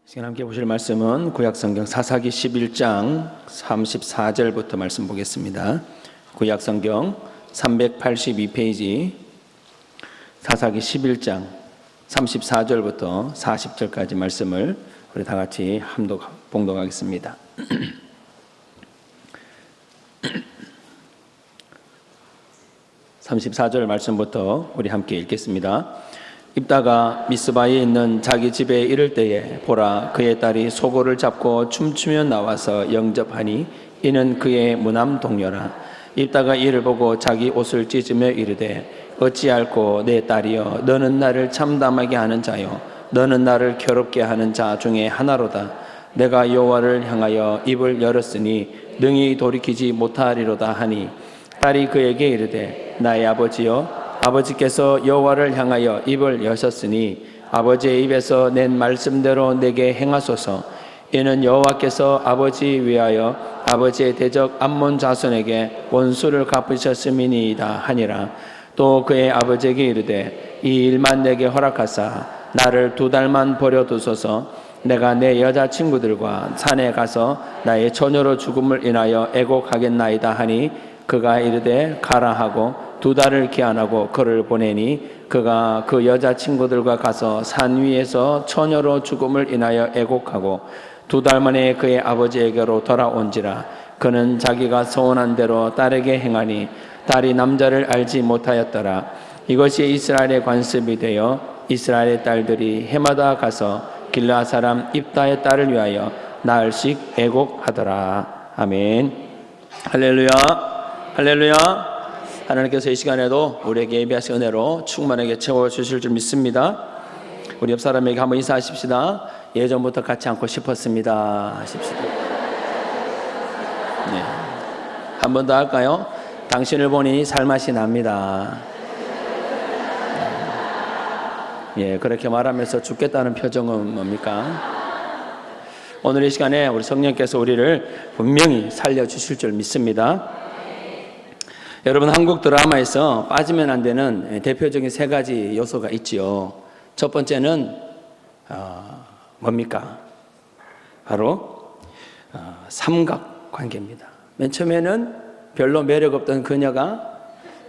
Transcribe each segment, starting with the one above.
시간 함께 보실 말씀은 구약성경 사사기 11장 34절부터 말씀 보겠습니다. 구약성경 382페이지 사사기 11장 34절부터 40절까지 말씀을 우리 다 같이 봉독하겠습니다. 34절 말씀부터 우리 함께 읽겠습니다. 입다가 미스바에 있는 자기 집에 이를 때에 보라, 그의 딸이 소고를 잡고 춤추며 나와서 영접하니 이는 그의 무남 동료라. 입다가 이를 보고 자기 옷을 찢으며 이르되 어찌할꼬 내 딸이여, 너는 나를 참담하게 하는 자요, 너는 나를 괴롭게 하는 자 중에 하나로다. 내가 여호와를 향하여 입을 열었으니 능히 돌이키지 못하리로다 하니, 딸이 그에게 이르되 나의 아버지여, 아버지께서 여호와를 향하여 입을 여셨으니 아버지의 입에서 낸 말씀대로 내게 행하소서. 이는 여호와께서 아버지 위하여 아버지의 대적 암몬 자손에게 원수를 갚으셨음이니이다 하니라. 또 그의 아버지에게 이르되 이 일만 내게 허락하사 나를 2달만 버려두소서. 내가 내 여자친구들과 산에 가서 나의 처녀로 죽음을 인하여 애곡하겠나이다 하니, 그가 이르되 가라 하고 2달을 기한하고 그를 보내니, 그가 그 여자친구들과 가서 산 위에서 처녀로 죽음을 인하여 애곡하고 2달 만에 그의 아버지에게로 돌아온지라. 그는 자기가 소원한 대로 딸에게 행하니 딸이 남자를 알지 못하였더라. 이것이 이스라엘의 관습이 되어 이스라엘의 딸들이 해마다 가서 길르앗 사람 입다의 딸을 위하여 나흘씩 애곡하더라. 아멘. 할렐루야, 할렐루야. 하나님께서 이 시간에도 우리에게 예비하신 은혜로 충만하게 채워주실 줄 믿습니다. 우리 옆 사람에게 한번 인사하십시다. 예전부터 같이 앉고 싶었습니다 하십시다. 네. 한 번 더 할까요? 당신을 보니 살맛이 납니다. 예, 그렇게 말하면서 죽겠다는 표정은 뭡니까? 오늘 이 시간에 우리 성령께서 우리를 분명히 살려주실 줄 믿습니다. 여러분, 한국 드라마에서 빠지면 안 되는 대표적인 3가지 요소가 있지요. 첫 번째는 뭡니까? 바로 삼각관계입니다. 맨 처음에는 별로 매력 없던 그녀가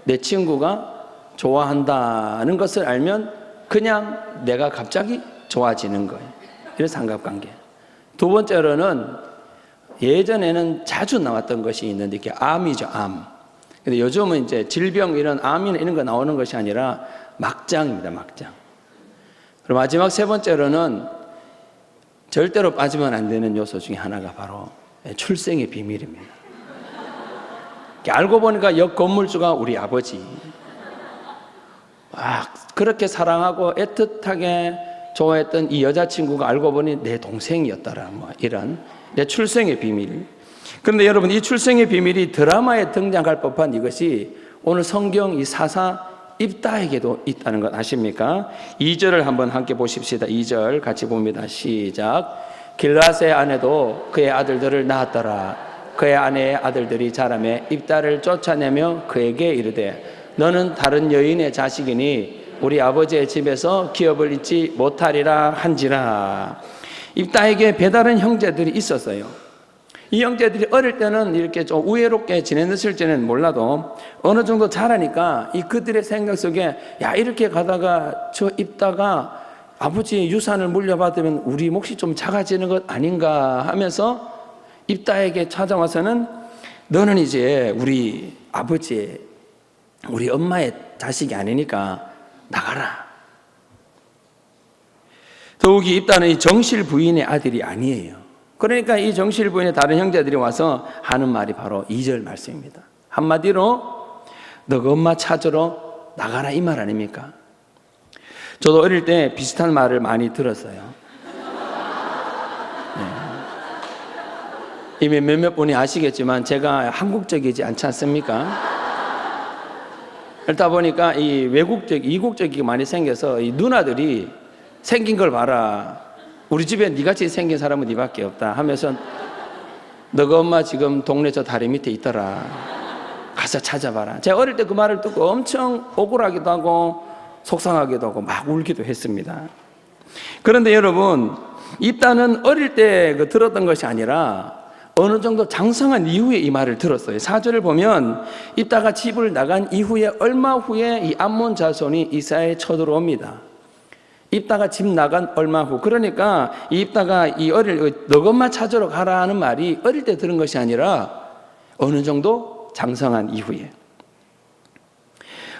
내 친구가 좋아한다는 것을 알면 그냥 내가 갑자기 좋아지는 거예요. 이런 삼각관계. 두 번째로는 예전에는 자주 나왔던 것이 있는데, 이게 암이죠, 암. 근데 요즘은 이제 질병, 이런 암이나 이런 거 나오는 것이 아니라 막장입니다, 막장. 그리고 마지막 3번째로는 절대로 빠지면 안 되는 요소 중에 하나가 바로 출생의 비밀입니다. 알고 보니까 옆 건물주가 우리 아버지. 그렇게 사랑하고 애틋하게 좋아했던 이 여자친구가 알고 보니 내 동생이었더라. 이런 내 출생의 비밀. 그런데 여러분, 이 출생의 비밀이 드라마에 등장할 법한 이것이 오늘 성경 이 사사 입다에게도 있다는 것 아십니까? 2절을 한번 함께 보십시다. 2절 같이 봅니다. 시작. 길르앗의 아내도 그의 아들들을 낳았더라. 그의 아내의 아들들이 자라매 입다를 쫓아내며 그에게 이르되 너는 다른 여인의 자식이니 우리 아버지의 집에서 기업을 잊지 못하리라 한지라. 입다에게 배다른 형제들이 있었어요. 이 형제들이 어릴 때는 이렇게 좀 우애롭게 지냈을지는 몰라도 어느 정도 자라니까 이 그들의 생각 속에, 야, 이렇게 가다가 저 입다가 아버지의 유산을 물려받으면 우리 몫이 좀 작아지는 것 아닌가 하면서 입다에게 찾아와서는 너는 이제 우리 아버지의, 우리 엄마의 자식이 아니니까 나가라. 더욱이 입다는 이 정실 부인의 아들이 아니에요. 그러니까 이 정실 부인의 다른 형제들이 와서 하는 말이 바로 2절 말씀입니다. 한마디로 너가 엄마 찾으러 나가라, 이 말 아닙니까? 저도 어릴 때 비슷한 말을 많이 들었어요. 네. 이미 몇몇 분이 아시겠지만 제가 한국적이지 않지 않습니까? 그러다 보니까 이 외국적, 이국적이 많이 생겨서 이 누나들이 생긴 걸 봐라, 우리 집에 니같이 생긴 사람은 니밖에 없다 하면서 너가 엄마 지금 동네 저 다리 밑에 있더라, 가서 찾아봐라. 제가 어릴 때 그 말을 듣고 엄청 억울하기도 하고 속상하기도 하고 막 울기도 했습니다. 그런데 여러분, 입다는 어릴 때 들었던 것이 아니라 어느 정도 장성한 이후에 이 말을 들었어요. 4절을 보면 입다가 집을 나간 이후에 얼마 후에 이 암몬 자손이 이스라엘에 쳐들어옵니다. 입다가 집 나간 얼마 후. 그러니까 이 입다가 너 것만 찾으러 가라 하는 말이 어릴 때 들은 것이 아니라 어느 정도 장성한 이후에.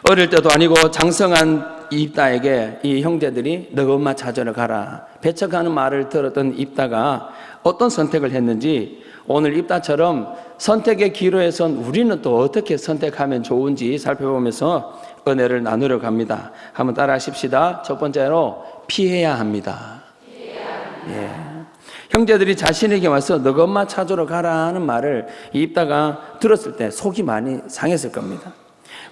어릴 때도 아니고 장성한 입다에게 이 형제들이 너 것만 찾으러 가라 배척하는 말을 들었던 입다가 어떤 선택을 했는지 오늘 입다처럼 선택의 기로에 선 우리는 또 어떻게 선택하면 좋은지 살펴보면서 은혜를 나누려 갑니다. 한번 따라 하십시다. 첫 번째로 피해야 합니다. 예. 형제들이 자신에게 와서 너 것만 찾으러 가라 하는 말을 입다가 들었을 때 속이 많이 상했을 겁니다.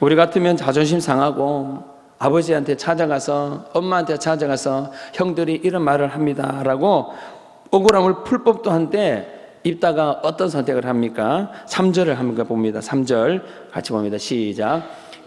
우리 같으면 자존심 상하고 아버지한테 찾아가서 엄마한테 찾아가서 형들이 이런 말을 합니다 라고 억울함을 풀 법도 한데 입다가 어떤 선택을 합니까? 3절을 한번 봅니다. 3절 같이 봅니다. 시작.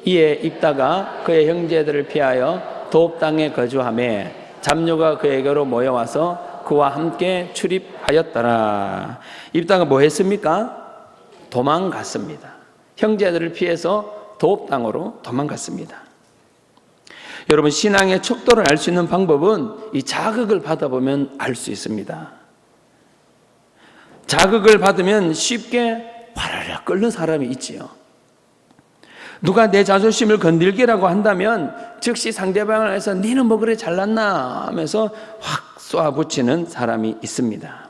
이에 입다가 그의 형제들을 피하여 도읍 땅에 거주하며 잡녀가 그에게로 모여와서 그와 함께 출입하였더라. 입다가 뭐 했습니까? 도망갔습니다. 형제들을 피해서 도읍 땅으로 도망갔습니다. 여러분, 신앙의 척도를 알 수 있는 방법은 이 자극을 받아보면 알 수 있습니다. 자극을 받으면 쉽게 화라락 끓는 사람이 있지요. 누가 내 자존심을 건들기라고 한다면 즉시 상대방을 해서 니는 뭐 그래 잘났나 하면서 확 쏘아붙이는 사람이 있습니다.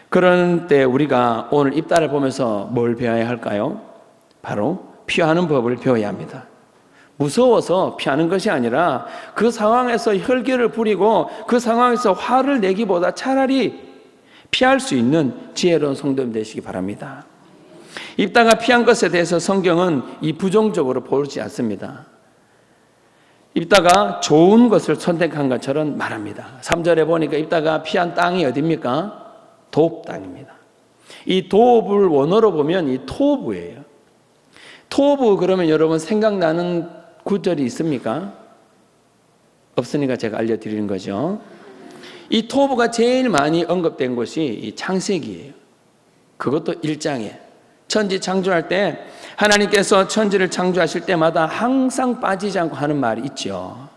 그런 때 우리가 오늘 입다를 보면서 뭘 배워야 할까요? 바로 피하는 법을 배워야 합니다. 무서워서 피하는 것이 아니라 그 상황에서 혈기를 부리고 그 상황에서 화를 내기보다 차라리 피할 수 있는 지혜로운 성도님 되시기 바랍니다. 입다가 피한 것에 대해서 성경은 이 부정적으로 보지 않습니다. 입다가 좋은 것을 선택한 것처럼 말합니다. 3절에 보니까 입다가 피한 땅이 어디입니까? 도읍 땅입니다. 이 도읍을 원어로 보면 이 토부예요. 토부 그러면 여러분 생각나는 구절이 있습니까? 없으니까 제가 알려드리는 거죠. 이 토부가 제일 많이 언급된 곳이 이 창세기예요. 그것도 1장에 천지 창조할 때 하나님께서 천지를 창조하실 때마다 항상 빠지지 않고 하는 말이 있죠.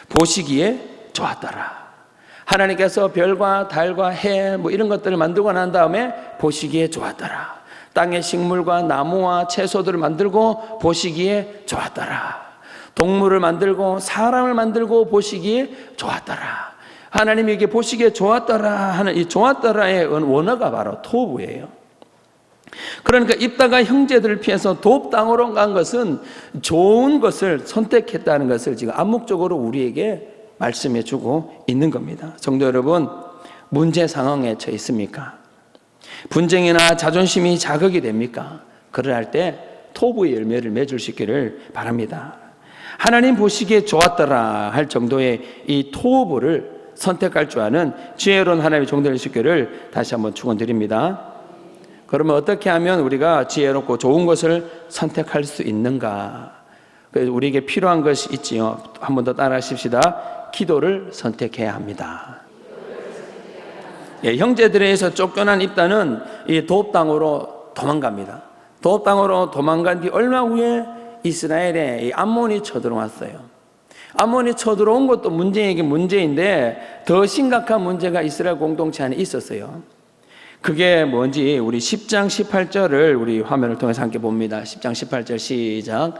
보시기에 좋았더라. 하나님께서 별과 달과 해 뭐 이런 것들을 만들고 난 다음에 보시기에 좋았더라. 땅의 식물과 나무와 채소들을 만들고 보시기에 좋았더라. 동물을 만들고 사람을 만들고 보시기에 좋았더라. 하나님이 이게 보시기에 좋았더라 하는 이 좋았더라의 원어가 바로 토부예요. 그러니까 입다가 형제들을 피해서 도읍 땅으로 간 것은 좋은 것을 선택했다는 것을 지금 암묵적으로 우리에게 말씀해 주고 있는 겁니다. 성도 여러분, 문제 상황에 처해 있습니까? 분쟁이나 자존심이 자극이 됩니까? 그럴 때 토부의 열매를 맺을 수 있기를 바랍니다. 하나님 보시기에 좋았더라 할 정도의 이 토부를 선택할 줄 아는 지혜로운 하나님의 종들 될 수 있기를 다시 한번 축원드립니다. 그러면 어떻게 하면 우리가 지혜롭고 좋은 것을 선택할 수 있는가? 그래서 우리에게 필요한 것이 있지요. 한 번 더 따라하십시다. 기도를 선택해야 합니다. 예, 형제들에서 쫓겨난 입다는 이 도읍 땅으로 도망갑니다. 도읍 땅으로 도망간 뒤 얼마 후에 이스라엘에 이 암몬이 쳐들어왔어요. 암몬이 쳐들어온 것도 문제이긴 문제인데 더 심각한 문제가 이스라엘 공동체 안에 있었어요. 그게 뭔지 우리 10장 18절을 우리 화면을 통해서 함께 봅니다. 10장 18절 시작.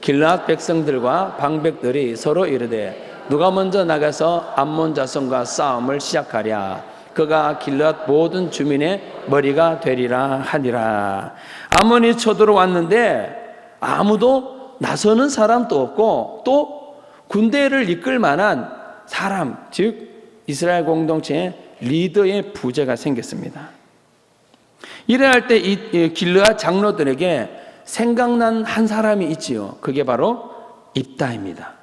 길앗 백성들과 방백들이 서로 이르되 누가 먼저 나가서 암몬 자손과 싸움을 시작하랴. 그가 길앗 모든 주민의 머리가 되리라 하니라. 암몬이 쳐들어왔는데 아무도 나서는 사람도 없고 또 군대를 이끌 만한 사람, 즉 이스라엘 공동체의 리더의 부재가 생겼습니다. 이래 할 때 이 길르앗 장로들에게 생각난 한 사람이 있지요. 그게 바로 입다입니다.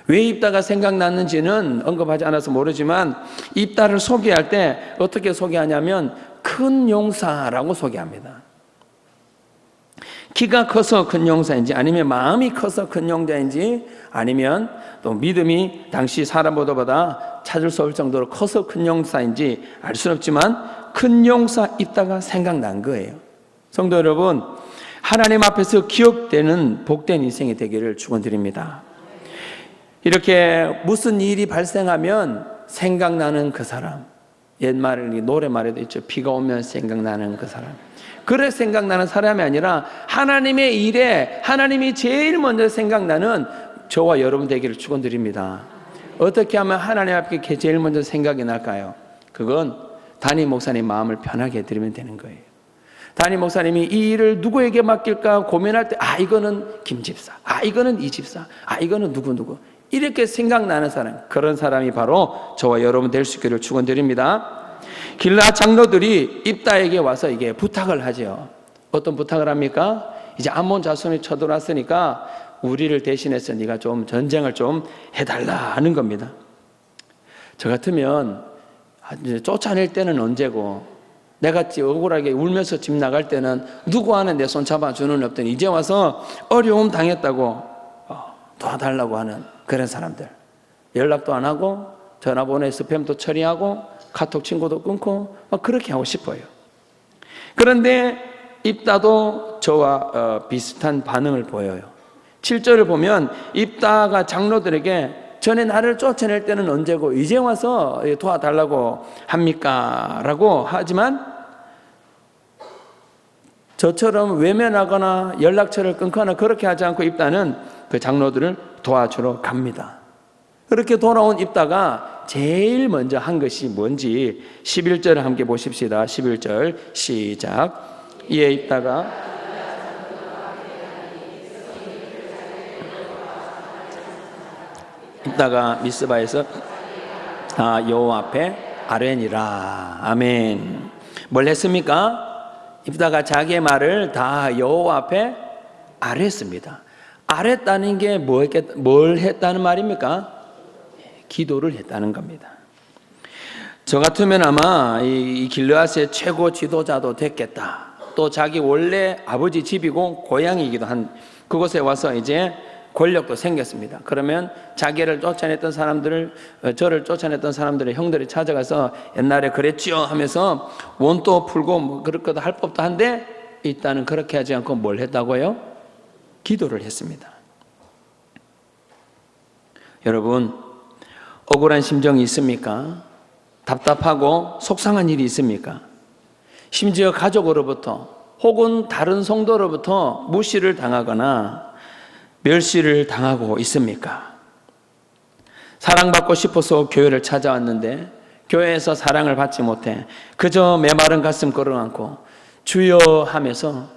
왜 입다가 생각났는지는 언급하지 않아서 모르지만 입다를 소개할 때 어떻게 소개하냐면 큰 용사라고 소개합니다. 키가 커서 큰 용사인지 아니면 마음이 커서 큰 용자인지 아니면 또 믿음이 당시 사람보다 찾을 수 없을 정도로 커서 큰 용사인지 알 수는 없지만 큰 용사 입다가 생각난 거예요. 성도 여러분, 하나님 앞에서 기억되는 복된 인생이 되기를 축원드립니다. 이렇게 무슨 일이 발생하면 생각나는 그 사람, 옛말 노래말에도 있죠. 비가 오면 생각나는 그 사람. 그래 생각나는 사람이 아니라 하나님의 일에 하나님이 제일 먼저 생각나는 저와 여러분 되기를 축원드립니다. 어떻게 하면 하나님 앞에 제일 먼저 생각이 날까요? 그건 담임 목사님 마음을 편하게 해드리면 되는 거예요. 담임 목사님이 이 일을 누구에게 맡길까 고민할 때 이거는 김 집사, 이거는 이 집사, 이거는 누구 이렇게 생각나는 사람, 그런 사람이 바로 저와 여러분 될 수 있기를 축원드립니다. 길르앗 장로들이 입다에게 와서 이게 부탁을 하죠. 어떤 부탁을 합니까? 이제 암몬 자손이 쳐들어왔으니까 우리를 대신해서 네가 좀 전쟁을 좀 해달라 하는 겁니다. 저 같으면 이제 쫓아낼 때는 언제고, 내가 억울하게 울면서 집 나갈 때는 누구 하나 내 손 잡아주는 없더니 이제 와서 어려움 당했다고 도와달라고 하는 그런 사람들, 연락도 안 하고 전화번호에 스팸도 처리하고 카톡 친구도 끊고 그렇게 하고 싶어요. 그런데 입다도 저와 비슷한 반응을 보여요. 7절을 보면 입다가 장로들에게 전에 나를 쫓아낼 때는 언제고 이제 와서 도와달라고 합니까? 라고 하지만 저처럼 외면하거나 연락처를 끊거나 그렇게 하지 않고 입다는 그 장로들을 도와주러 갑니다. 그렇게 돌아온 입다가 제일 먼저 한 것이 뭔지 11절을 함께 보십시다. 11절 시작. 이에 입다가 미스바에서 여호와 앞에 아뢰니라. 아멘. 뭘 했습니까? 입다가 자기의 말을 다 여호와 앞에 아뢰었습니다. 아뢰었다는 게 뭘 했다는 말입니까? 기도를 했다는 겁니다. 저 같으면 아마 이 길르앗의 최고 지도자도 됐겠다. 또 자기 원래 아버지 집이고 고향이기도 한 그곳에 와서 이제 권력도 생겼습니다. 그러면 자기를 쫓아냈던 사람들을, 저를 쫓아냈던 사람들의 형들이 찾아가서 옛날에 그랬지요 하면서 원도 풀고 뭐 그럴 것도 할 법도 한데 일단은 그렇게 하지 않고 뭘 했다고요? 기도를 했습니다. 여러분, 억울한 심정이 있습니까? 답답하고 속상한 일이 있습니까? 심지어 가족으로부터 혹은 다른 성도로부터 무시를 당하거나 멸시를 당하고 있습니까? 사랑받고 싶어서 교회를 찾아왔는데 교회에서 사랑을 받지 못해 그저 메마른 가슴 끌어안고 주여 하면서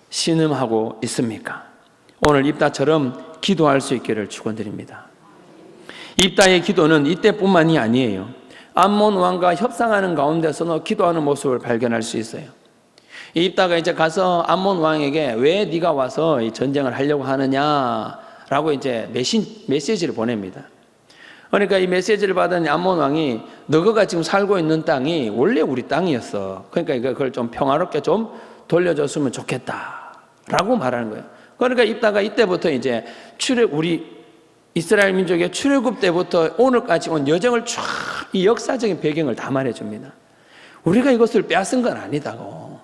신음하고 있습니까? 오늘 입다처럼 기도할 수 있기를 축원드립니다. 입다의 기도는 이때뿐만이 아니에요. 암몬 왕과 협상하는 가운데서도 기도하는 모습을 발견할 수 있어요. 입다가 이제 가서 암몬 왕에게 왜 네가 와서 이 전쟁을 하려고 하느냐라고 이제 메시지를 보냅니다. 그러니까 이 메시지를 받은 암몬 왕이 너가 지금 살고 있는 땅이 원래 우리 땅이었어. 그러니까 그걸 좀 평화롭게 좀 돌려줬으면 좋겠다라고 말하는 거예요. 그러니까 입다가 이때부터 이제 우리 이스라엘 민족의 출애굽 때부터 오늘까지 온 여정을 쫙 이 역사적인 배경을 다 말해줍니다. 우리가 이것을 빼앗은 건 아니다고.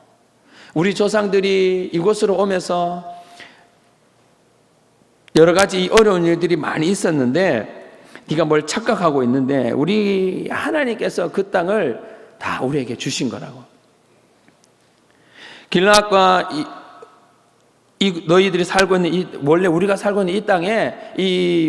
우리 조상들이 이곳으로 오면서 여러 가지 어려운 일들이 많이 있었는데 네가 뭘 착각하고 있는데 우리 하나님께서 그 땅을 다 우리에게 주신 거라고. 길르앗과 너희들이 살고 있는 원래 우리가 살고 있는 이 땅에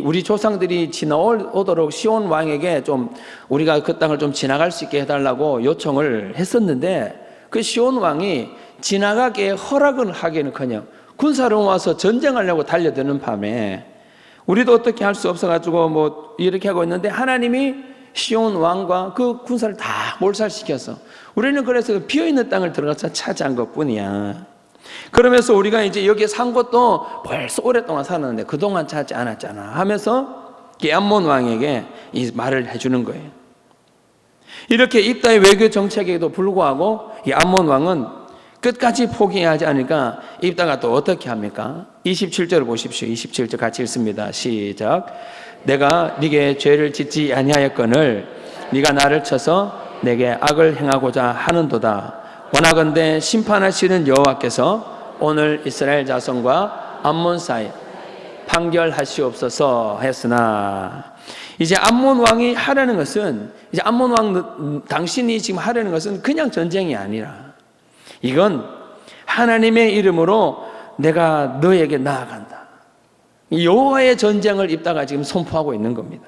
우리 조상들이 지나오도록 시온 왕에게 좀 우리가 그 땅을 좀 지나갈 수 있게 해달라고 요청을 했었는데 그 시온 왕이 지나가게 허락을 하기는커녕 군사로 와서 전쟁하려고 달려드는 밤에 우리도 어떻게 할 수 없어가지고 뭐 이렇게 하고 있는데 하나님이 시온 왕과 그 군사를 다 몰살시켜서 우리는 그래서 비어있는 땅을 들어가서 차지한 것뿐이야. 그러면서 우리가 이제 여기에 산 것도 벌써 오랫동안 살았는데 그동안 찾지 않았잖아 하면서 암몬 왕에게 이 말을 해주는 거예요. 이렇게 입다의 외교 정책에도 불구하고 이 암몬 왕은 끝까지 포기하지 않으니까 입다가 또 어떻게 합니까? 27절을 보십시오. 27절 같이 읽습니다. 시작. 내가 네게 죄를 짓지 아니하였거늘 네가 나를 쳐서 내게 악을 행하고자 하는도다. 원하건대 심판하시는 여호와께서 오늘 이스라엘 자손과 암몬 사이 판결하시옵소서 했으나, 이제 암몬 왕이 하려는 것은, 이제 암몬 왕 당신이 지금 하려는 것은 그냥 전쟁이 아니라 이건 하나님의 이름으로 내가 너에게 나아간다. 여호와의 전쟁을 입다가 지금 선포하고 있는 겁니다.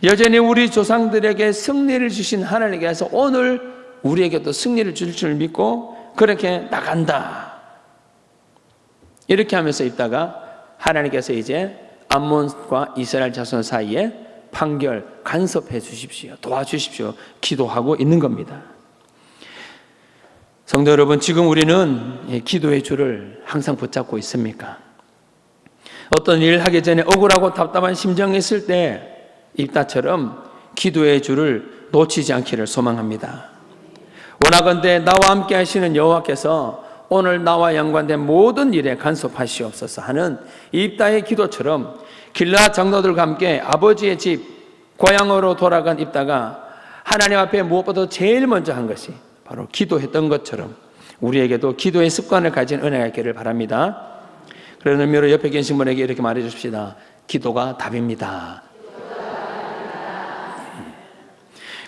여전히 우리 조상들에게 승리를 주신 하나님께서 오늘 우리에게도 승리를 줄 줄 믿고 그렇게 나간다. 이렇게 하면서 입다가 하나님께서 이제 암몬과 이스라엘 자손 사이에 판결 간섭해 주십시오. 도와주십시오. 기도하고 있는 겁니다. 성도 여러분, 지금 우리는 기도의 줄을 항상 붙잡고 있습니까? 어떤 일을 하기 전에 억울하고 답답한 심정이 있을 때 입다처럼 기도의 줄을 놓치지 않기를 소망합니다. 원하건대 나와 함께 하시는 여호와께서 오늘 나와 연관된 모든 일에 간섭하시옵소서 하는 입다의 기도처럼 길르앗 장로들과 함께 아버지의 집 고향으로 돌아간 입다가 하나님 앞에 무엇보다 제일 먼저 한 것이 바로 기도했던 것처럼 우리에게도 기도의 습관을 가진 은혜가 있기를 바랍니다. 그런 의미로 옆에 계신 분에게 이렇게 말해 주십시다. 기도가 답입니다.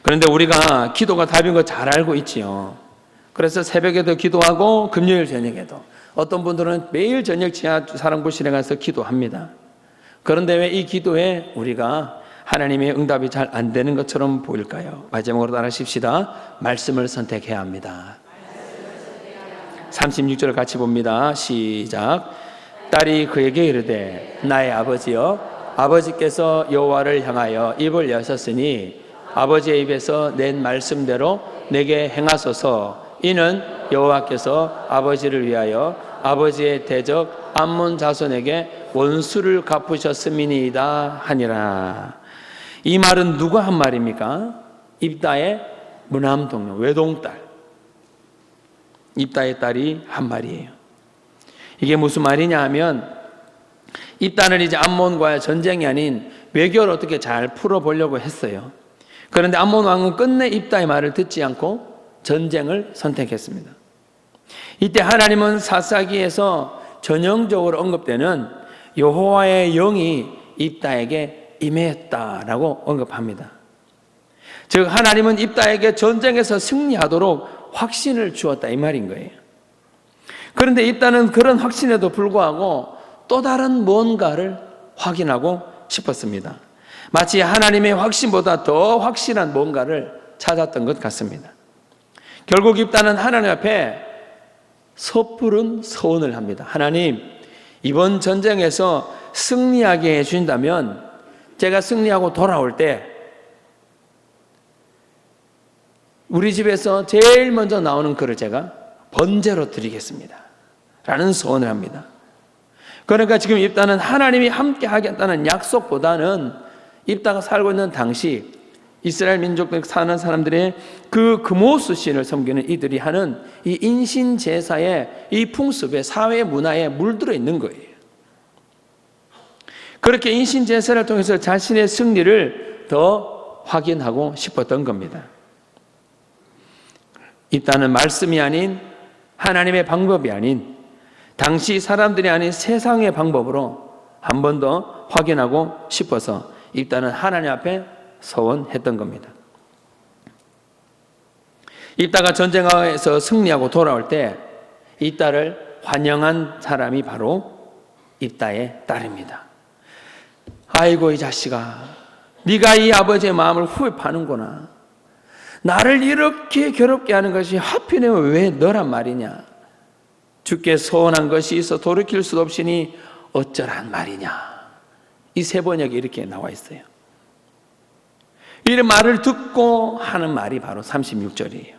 그런데 우리가 기도가 답인 거 잘 알고 있지요. 그래서 새벽에도 기도하고 금요일 저녁에도, 어떤 분들은 매일 저녁 지하 사랑부실에 가서 기도합니다. 그런데 왜 이 기도에 우리가 하나님의 응답이 잘 안 되는 것처럼 보일까요? 마지막으로 따라하십시다. 말씀을 선택해야 합니다. 36절을 같이 봅니다. 시작. 딸이 그에게 이르되 나의 아버지여, 아버지께서 여호와를 향하여 입을 여셨으니 아버지의 입에서 낸 말씀대로 내게 행하소서. 이는 여호와께서 아버지를 위하여 아버지의 대적 암몬 자손에게 원수를 갚으셨음이니이다 하니라. 이 말은 누가 한 말입니까? 입다의 무남 동료, 외동딸, 입다의 딸이 한 말이에요. 이게 무슨 말이냐 하면, 입다는 이제 암몬과의 전쟁이 아닌 외교를 어떻게 잘 풀어보려고 했어요. 그런데 암몬 왕은 끝내 입다의 말을 듣지 않고 전쟁을 선택했습니다. 이때 하나님은 사사기에서 전형적으로 언급되는 여호와의 영이 입다에게 임했다라고 언급합니다. 즉 하나님은 입다에게 전쟁에서 승리하도록 확신을 주었다 이 말인 거예요. 그런데 입다는 그런 확신에도 불구하고 또 다른 뭔가를 확인하고 싶었습니다. 마치 하나님의 확신보다 더 확실한 뭔가를 찾았던 것 같습니다. 결국 입다는 하나님 앞에 섣부른 서원을 합니다. 하나님, 이번 전쟁에서 승리하게 해주신다면 제가 승리하고 돌아올 때 우리 집에서 제일 먼저 나오는 그를 제가 번제로 드리겠습니다 라는 서원을 합니다. 그러니까 지금 입다는 하나님이 함께 하겠다는 약속보다는 입다가 살고 있는 당시 이스라엘 민족들 사는 사람들의 그 금오수 신을 섬기는 이들이 하는 이 인신 제사의 이 풍습에, 사회 문화에 물들어 있는 거예요. 그렇게 인신 제사를 통해서 자신의 승리를 더 확인하고 싶었던 겁니다. 입다는 말씀이 아닌, 하나님의 방법이 아닌, 당시 사람들이 아닌 세상의 방법으로 한 번 더 확인하고 싶어서 입다는 하나님 앞에 서원했던 겁니다. 입다가 전쟁에서 승리하고 돌아올 때 입다를 환영한 사람이 바로 입다의 딸입니다. 아이고 이 자식아, 네가 이 아버지의 마음을 후회하는구나. 나를 이렇게 괴롭게 하는 것이 하필이면 왜 너란 말이냐. 주께 서원한 것이 있어 돌이킬 수도 없으니 어쩌란 말이냐. 이 세 번역이 이렇게 나와 있어요. 이 말을 듣고 하는 말이 바로 36절이에요.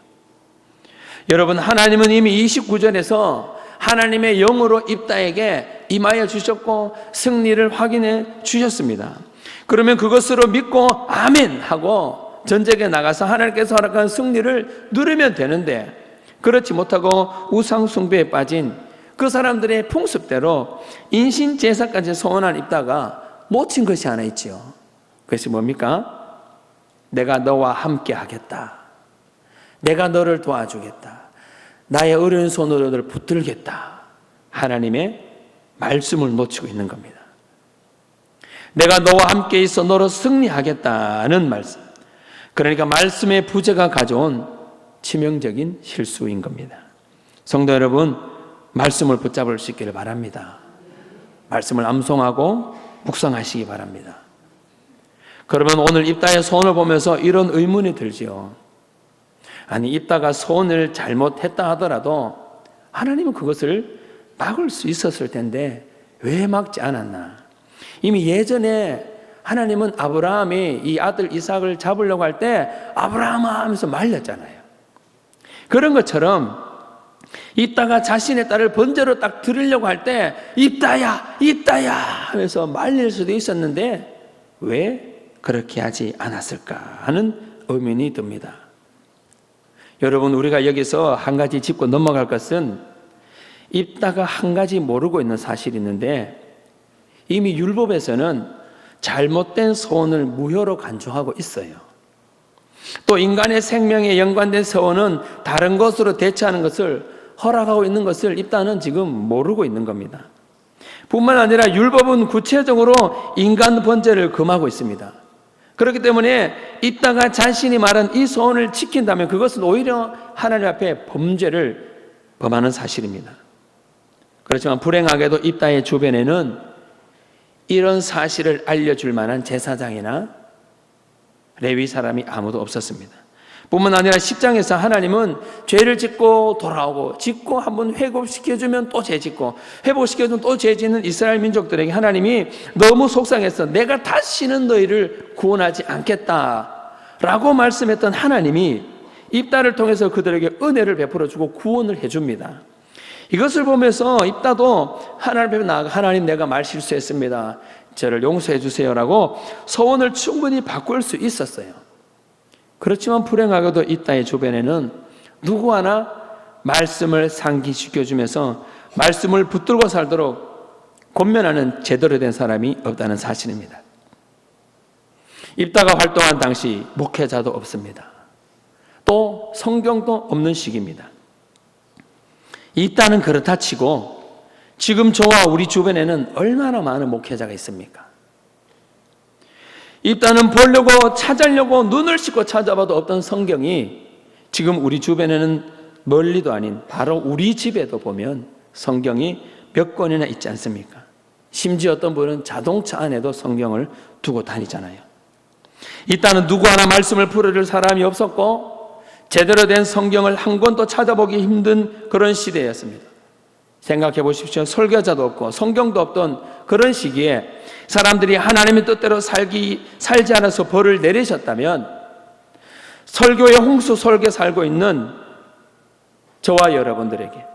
여러분, 하나님은 이미 29절에서 하나님의 영으로 입다에게 임하여 주셨고 승리를 확인해 주셨습니다. 그러면 그것으로 믿고 아멘 하고 전쟁에 나가서 하나님께서 허락한 승리를 누리면 되는데, 그렇지 못하고 우상 숭배에 빠진 그 사람들의 풍습대로 인신 제사까지 소원한 입다가 놓친 것이 하나 있지요. 그것이 뭡니까? 내가 너와 함께 하겠다. 내가 너를 도와주겠다. 나의 어려운 손으로 너를 붙들겠다. 하나님의 말씀을 놓치고 있는 겁니다. 내가 너와 함께 있어 너로 승리하겠다는 말씀. 그러니까 말씀의 부재가 가져온 치명적인 실수인 겁니다. 성도 여러분, 말씀을 붙잡을 수 있기를 바랍니다. 말씀을 암송하고 묵상하시기 바랍니다. 그러면 오늘 입다의 소원을 보면서 이런 의문이 들지요. 아니, 입다가 소원을 잘못했다 하더라도 하나님은 그것을 막을 수 있었을 텐데 왜 막지 않았나? 이미 예전에 하나님은 아브라함이 이 아들 이삭을 잡으려고 할 때 아브라함아 하면서 말렸잖아요. 그런 것처럼 입다가 자신의 딸을 번제로 딱 드리려고 할 때 입다야 입다야 하면서 말릴 수도 있었는데 왜 그렇게 하지 않았을까 하는 의문이 듭니다. 여러분, 우리가 여기서 한 가지 짚고 넘어갈 것은 입다가 한 가지 모르고 있는 사실이 있는데 이미 율법에서는 잘못된 소원을 무효로 간주하고 있어요. 또 인간의 생명에 연관된 소원은 다른 것으로 대체하는 것을 허락하고 있는 것을 입다는 지금 모르고 있는 겁니다. 뿐만 아니라 율법은 구체적으로 인간 번제를 금하고 있습니다. 그렇기 때문에 입다가 자신이 말한 이 소원을 지킨다면 그것은 오히려 하나님 앞에 범죄를 범하는 사실입니다. 그렇지만 불행하게도 입다의 주변에는 이런 사실을 알려줄 만한 제사장이나 레위 사람이 아무도 없었습니다. 뿐만 아니라 10장에서 하나님은 죄를 짓고 돌아오고 짓고 한번 회복시켜주면 또 죄 짓고 회복시켜주면 또 죄 짓는 이스라엘 민족들에게 하나님이 너무 속상해서 내가 다시는 너희를 구원하지 않겠다라고 말씀했던 하나님이 입다를 통해서 그들에게 은혜를 베풀어주고 구원을 해줍니다. 이것을 보면서 입다도 하나님 앞에 나아가 하나님 내가 말 실수했습니다. 저를 용서해 주세요라고 소원을 충분히 바꿀 수 있었어요. 그렇지만 불행하게도 입다의 주변에는 누구 하나 말씀을 상기시켜주면서 말씀을 붙들고 살도록 권면하는 제대로 된 사람이 없다는 사실입니다. 입다가 활동한 당시 목회자도 없습니다. 또 성경도 없는 시기입니다. 입다는 그렇다 치고 지금 저와 우리 주변에는 얼마나 많은 목회자가 있습니까? 입다는 보려고 찾으려고 눈을 씻고 찾아봐도 없던 성경이 지금 우리 주변에는 멀리도 아닌 바로 우리 집에도 보면 성경이 몇 권이나 있지 않습니까? 심지어 어떤 분은 자동차 안에도 성경을 두고 다니잖아요. 입다는 누구 하나 말씀을 풀어줄 사람이 없었고 제대로 된 성경을 한 권도 찾아보기 힘든 그런 시대였습니다. 생각해 보십시오. 설교자도 없고 성경도 없던 그런 시기에 사람들이 하나님의 뜻대로 살지 않아서 벌을 내리셨다면 설교의 홍수 속에 살고 있는 저와 여러분들에게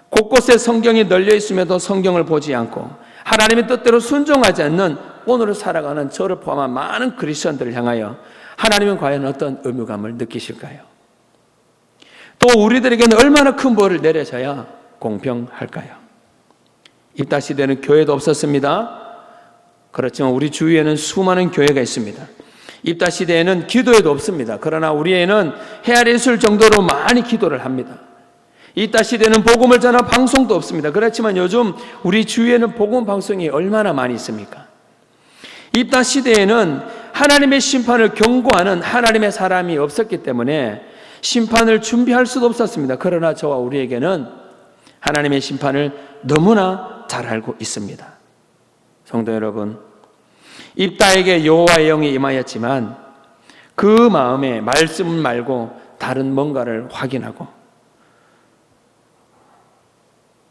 곳곳에 성경이 널려 있음에도 성경을 보지 않고 하나님의 뜻대로 순종하지 않는 오늘을 살아가는 저를 포함한 많은 크리스천들을 향하여 하나님은 과연 어떤 의무감을 느끼실까요? 또 우리들에게는 얼마나 큰 벌을 내려져야 공평할까요? 입다 시대는 교회도 없었습니다. 그렇지만 우리 주위에는 수많은 교회가 있습니다. 입다 시대에는 기도회도 없습니다. 그러나 우리에는 헤아려 있을 정도로 많이 기도를 합니다. 입다 시대는 복음을 전하는 방송도 없습니다. 그렇지만 요즘 우리 주위에는 복음 방송이 얼마나 많이 있습니까? 입다 시대에는 하나님의 심판을 경고하는 하나님의 사람이 없었기 때문에 심판을 준비할 수도 없었습니다. 그러나 저와 우리에게는 하나님의 심판을 너무나 잘 알고 있습니다. 성도 여러분, 입다에게 여호와의 영이 임하였지만 그 마음에 말씀 말고 다른 뭔가를 확인하고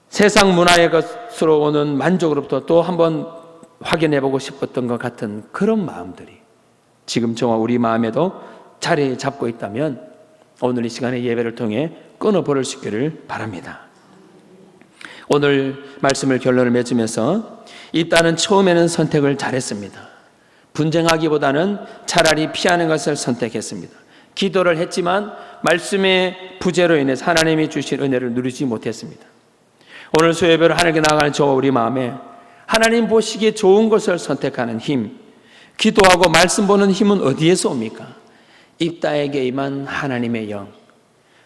세상 문화의 것으로 오는 만족으로부터 또 한번 확인해보고 싶었던 것 같은 그런 마음들이 지금 저와 우리 마음에도 자리 잡고 있다면 오늘 이 시간에 예배를 통해 끊어버릴 수 있기를 바랍니다. 오늘 말씀을 결론을 맺으면서 입다는 처음에는 선택을 잘했습니다. 분쟁하기보다는 차라리 피하는 것을 선택했습니다. 기도를 했지만 말씀의 부재로 인해서 하나님이 주신 은혜를 누리지 못했습니다. 오늘 수요예배로 하나님께 나아가는 저와 우리 마음에 하나님 보시기에 좋은 것을 선택하는 힘, 기도하고 말씀 보는 힘은 어디에서 옵니까? 입다에게 임한 하나님의 영,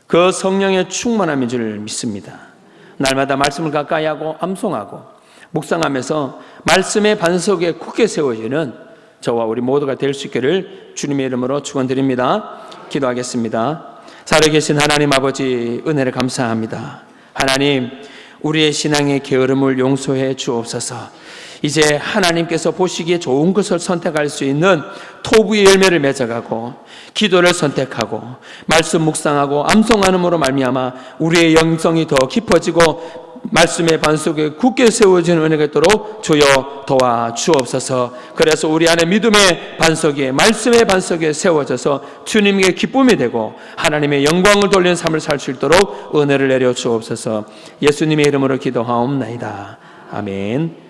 그 성령의 충만함인 줄 믿습니다. 날마다 말씀을 가까이 하고 암송하고 묵상하면서 말씀의 반석에 굳게 세워지는 저와 우리 모두가 될 수 있기를 주님의 이름으로 축원드립니다. 기도하겠습니다. 살아계신 하나님 아버지, 은혜를 감사합니다. 하나님, 우리의 신앙의 게으름을 용서해 주옵소서. 이제 하나님께서 보시기에 좋은 것을 선택할 수 있는 토부의 열매를 맺어가고 기도를 선택하고 말씀 묵상하고 암송하는으로 말미암아 우리의 영성이 더 깊어지고 말씀의 반석에 굳게 세워지는 은혜가 있도록 주여 도와 주옵소서. 그래서 우리 안에 믿음의 반석에, 말씀의 반석에 세워져서 주님께 기쁨이 되고 하나님의 영광을 돌리는 삶을 살 수 있도록 은혜를 내려 주옵소서. 예수님의 이름으로 기도하옵나이다. 아멘.